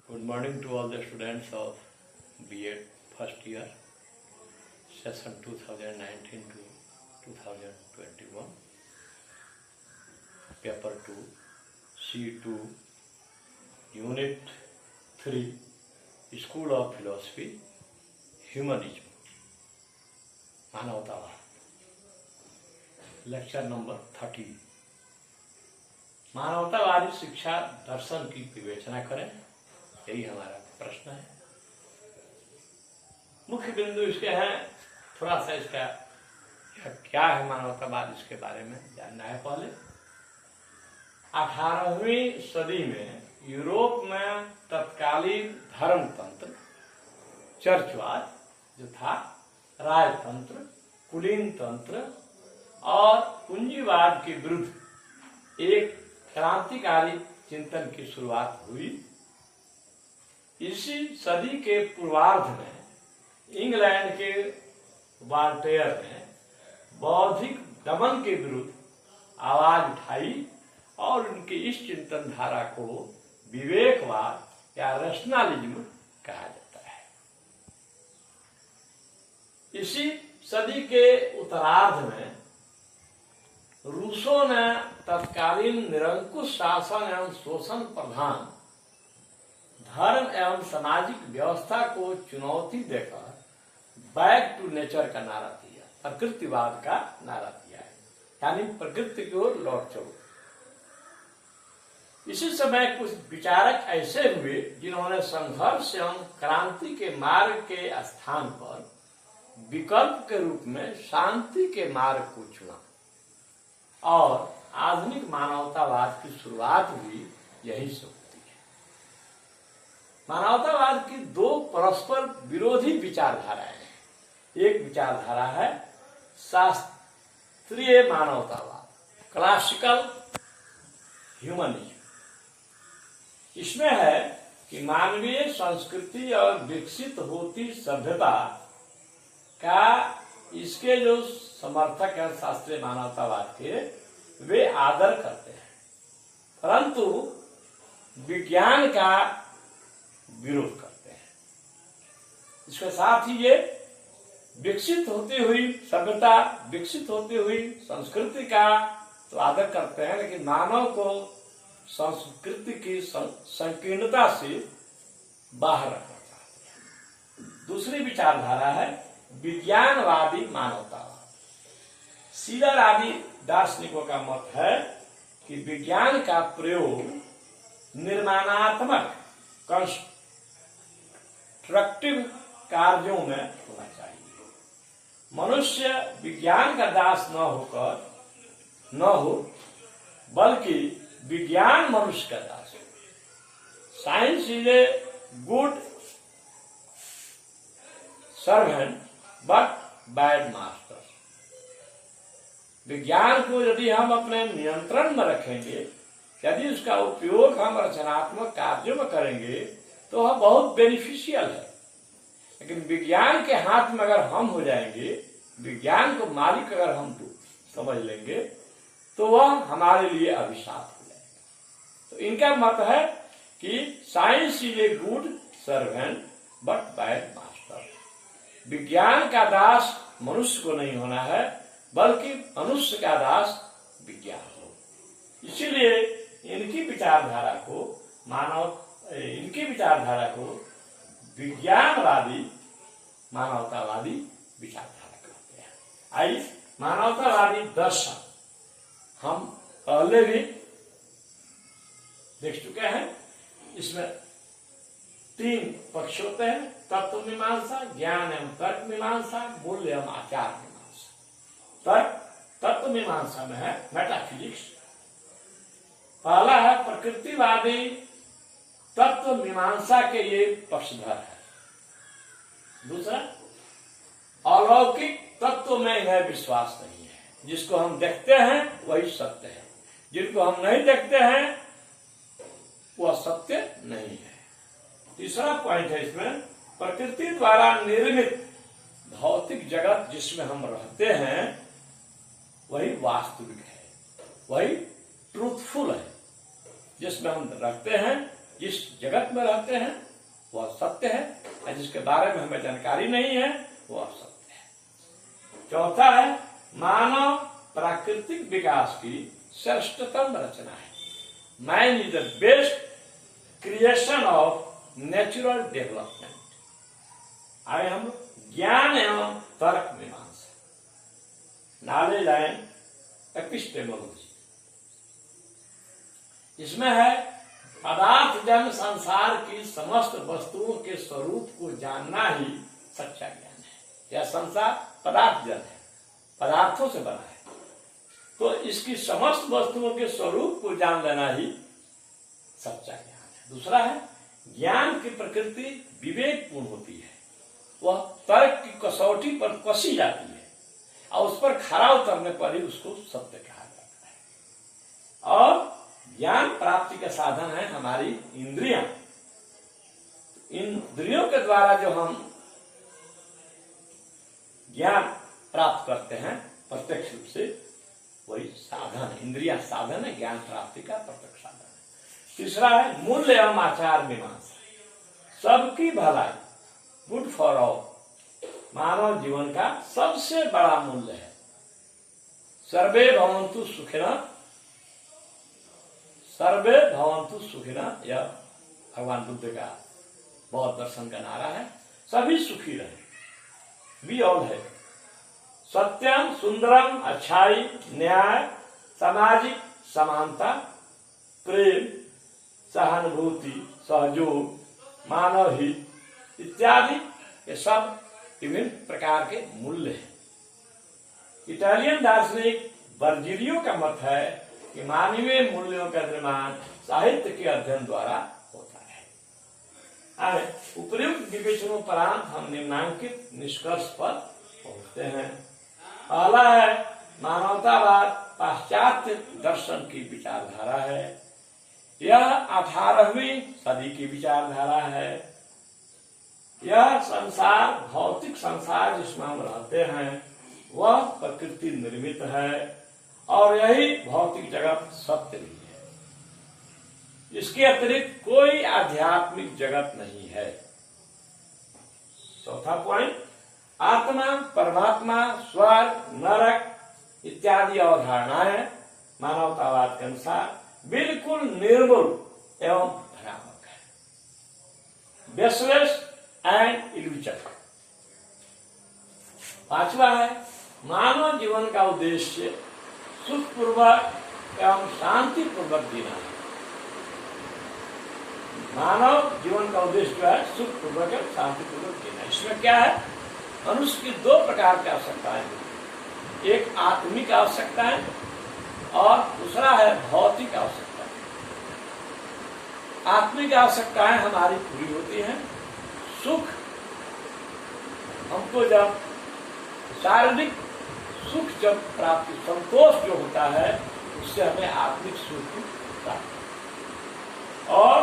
Good morning to all the students of B.Ed first year, session 2019 to 2021, paper 2, C2, unit 3, School of Philosophy, Humanism, मानवतावाद, lecture number 30। मानवतावादी शिक्षा दर्शन की विवेचना करें, यही हमारा प्रश्न है। मुख्य बिंदु इसके हैं, थोड़ा सा इसका क्या है मानवतावाद, इसके बारे में जानना है। पहले 18वीं सदी में यूरोप में तत्कालीन धर्मतंत्र चर्चवाद जो था, राजतंत्र, कुलीन तंत्र और पूंजीवाद के विरुद्ध एक क्रांतिकारी चिंतन की शुरुआत हुई। इसी सदी के पूर्वार्ध में इंग्लैंड के वॉल्टेयर ने बौद्धिक दमन के विरुद्ध आवाज उठाई और उनकी इस चिंतन धारा को विवेकवाद या रैशनलिज्म कहा जाता है। इसी सदी के उत्तरार्ध में रूसों ने तत्कालीन निरंकुश शासन एवं शोषण प्रधान धर्म एवं सामाजिक व्यवस्था को चुनौती देकर बैक टू नेचर का नारा दिया, प्रकृतिवाद का नारा दिया है, यानी प्रकृति की ओर लौट चलो। इसी समय कुछ विचारक ऐसे हुए जिन्होंने संघर्ष एवं क्रांति के मार्ग के स्थान पर विकल्प के रूप में शांति के मार्ग को चुना और आधुनिक मानवतावाद की शुरुआत भी यही से होती है। मानवतावाद की दो परस्पर विरोधी विचारधाराएं हैं। एक विचारधारा है शास्त्रीय मानवतावाद, क्लासिकल ह्यूमनिज्म। इसमें है कि मानवीय संस्कृति और विकसित होती सभ्यता का इसके जो समर्थक हैं शास्त्रीय मानवतावाद के, वे आदर करते हैं, परंतु विज्ञान का विरोध करते हैं। इसके साथ ही ये विकसित होती हुई सभ्यता, विकसित होती हुई संस्कृति का तो आदर करते हैं, लेकिन मानव को संस्कृति की संकीर्णता से बाहर रखना चाहते हैं। दूसरी विचारधारा है विज्ञानवादी मानवतावाद। सीलर आदि दार्शनिकों का मत है कि विज्ञान का प्रयोग निर्माणात्मक कंस्ट्रक्टिव कार्यों में होना चाहिए। मनुष्य विज्ञान का दास न हो बल्कि विज्ञान मनुष्य का दास हो। Science is a good servant but bad master. विज्ञान को यदि हम अपने नियंत्रण में रखेंगे, यदि उसका उपयोग हम रचनात्मक कार्यों में करेंगे तो वह बहुत बेनिफिशियल है, लेकिन विज्ञान के हाथ में अगर हम हो जाएंगे, विज्ञान को मालिक अगर हम समझ लेंगे, तो वह हमारे लिए अभिशाप हो जाएगा। तो इनका मत है कि science is a good servant but bad master. विज्ञान का दास मनुष्य को नहीं होना है, बल्कि मनुष्य का दास विज्ञान हो। इसीलिए इनकी विचारधारा को विज्ञानवादी मानवतावादी विचारधारा कहते हैं। आइए, मानवतावादी दर्शन हम पहले भी देख चुके हैं। इसमें 3 पक्ष होते हैं: तत्व मीमांसा, ज्ञान एवं तर्क मीमांसा, मूल्य एवं आचार मीमांसा। तत्व मीमांसा में है मेटाफिजिक्स। पहला है प्रकृतिवादी तत्व मीमांसा के ये पक्षधर है। दूसरा, अलौकिक तत्व में इन्हें विश्वास नहीं है। जिसको हम देखते हैं वही सत्य है, जिनको हम नहीं देखते हैं वह सत्य नहीं है। तीसरा पॉइंट है इसमें, प्रकृति द्वारा निर्मित भौतिक जगत जिसमें हम रहते हैं वही वास्तविक है, वही ट्रूथफुल है। जिसमें हम रखते हैं जिस जगत में रहते हैं वह सत्य है, और जिसके बारे में हमें जानकारी नहीं है वह असत्य है। चौथा है मानव प्राकृतिक विकास की श्रेष्ठतम रचना है। Man is the best creation of natural development. आगे हम ज्ञान एवं तर्क मीमांसा, नॉलेज एंड एपिस्टेमोलॉजी। इसमें है पदार्थ जन संसार की समस्त वस्तुओं के स्वरूप को जानना ही सच्चा ज्ञान है। यह संसार पदार्थ जन है, पदार्थों से बना है, तो इसकी समस्त वस्तुओं के स्वरूप को जान लेना ही सच्चा ज्ञान है। दूसरा है ज्ञान की प्रकृति विवेकपूर्ण होती है, वह तर्क की कसौटी पर कसी जाती है और उस पर खरा उतरने पर ही उसको सत्य कहा जाता है। और ज्ञान प्राप्ति का साधन है हमारी इंद्रियां। इंद्रियों के द्वारा जो हम ज्ञान प्राप्त करते हैं प्रत्यक्ष रूप से, वही साधन है। इंद्रिया साधन है ज्ञान प्राप्ति का, प्रत्यक्ष साधन है। तीसरा है मूल्य एवं आचार मीमांसा, सबकी भलाई, गुड फॉर ऑल, मानव जीवन का सबसे बड़ा मूल्य है। सर्वे भवन्तु सुखिनः, सर्वे भवन्तु सुखिनः, यह भगवान बुद्ध का बौद्ध दर्शन का नारा है। सभी सुखी रहे, बी ऑल है। सत्यम, सुंदरम, अच्छाई, न्याय, सामाजिक समानता, प्रेम, सहानुभूति, सहयोग, मानव हित इत्यादि ये सब विभिन्न प्रकार के मूल्य हैं। इटालियन दार्शनिक वर्जिलियो का मत है कि मानवीय मूल्यों का निर्माण साहित्य के अध्ययन द्वारा होता है। उपयुक्त विवेचनोपरांत हम निम्नांकित निष्कर्ष पर पहुंचते हैं। पहला है मानवतावाद पाश्चात्य दर्शन की विचारधारा है। यह 18वीं सदी की विचारधारा है। यह संसार, भौतिक संसार जिसमें हम रहते हैं, वह प्रकृति निर्मित है और यही भौतिक जगत सत्य भी है। इसके अतिरिक्त कोई आध्यात्मिक जगत नहीं है। चौथा पॉइंट, आत्मा, परमात्मा, स्वर्ग, नरक इत्यादि अवधारणाएं मानवतावाद के अनुसार बिल्कुल निर्मूल एवं भ्रामक है। Baseless and illusion. पांचवा है मानव जीवन का उद्देश्य सुखपूर्वक एवं शांतिपूर्वक जीना है। मानव जीवन का उद्देश्य जो है सुखपूर्वक एवं शांतिपूर्वक जीना। इसमें क्या है, मनुष्य की दो प्रकार की आवश्यकताएं हैं, एक आत्मिक आवश्यकता है और दूसरा है भौतिक आवश्यकता। आत्मिक आवश्यकताएं हमारी पूरी होती हैं। सुख हमको जब शारीरिक सुख जब प्राप्ति, संतोष जो होता है, उससे हमें आत्मिक सुख की प्राप्ति। और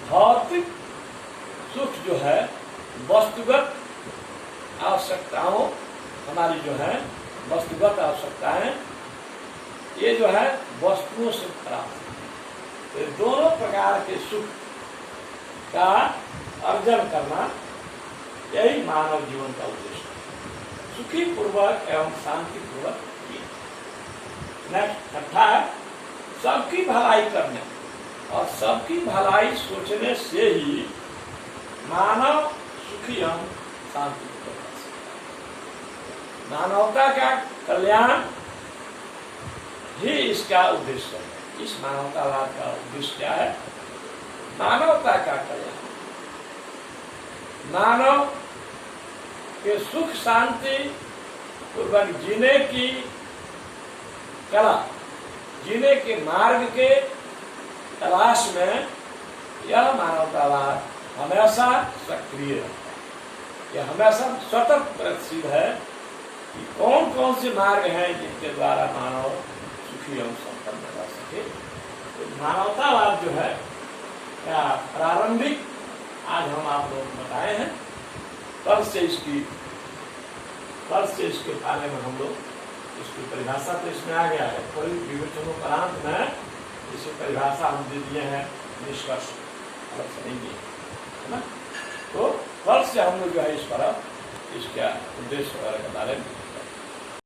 भौतिक सुख जो है वस्तुगत आवश्यकताओं, हमारी जो है वस्तुगत आवश्यकताएं, ये जो है वस्तुओं से प्राप्त। तो दोनों प्रकार के सुख का अर्जन करना यही मानव जीवन का उद्देश्य है। सुखी पूर्वक एवं शांति पूर्वक जीना। नेक्स्ट छठा है सबकी भलाई करने और सबकी भलाई सोचने से ही मानव सुखी एवं शांति पूर्वक कर सकता है। मानवता का कल्याण ही इसका उद्देश्य है। इस मानवतावाद का उद्देश्य क्या है? मानवता का कल्याण, मानव के सुख शांति पूर्वक जीने की कला, जीने के मार्ग के तलाश में यह मानवतावाद हमेशा सक्रिय रहता है। यह हमेशा सतत प्रगतिशील है कि कौन कौन से मार्ग हैं जिनके द्वारा मानव सुखी एवं संपन्न रह सके। तो मानवतावाद जो है क्या प्रारंभिक आज हम आप लोग बताए हैं, कल से इसके बारे में हम लोग इसकी परिभाषा तो इसमें आ गया है। कोई विवेचनोपरांत में इसे परिभाषा हम दे दिए हैं। निष्कर्ष अलग से नहीं है ना। तो कल से हम लोग जो है इस पर इसका उद्देश्य वगैरह के बारे में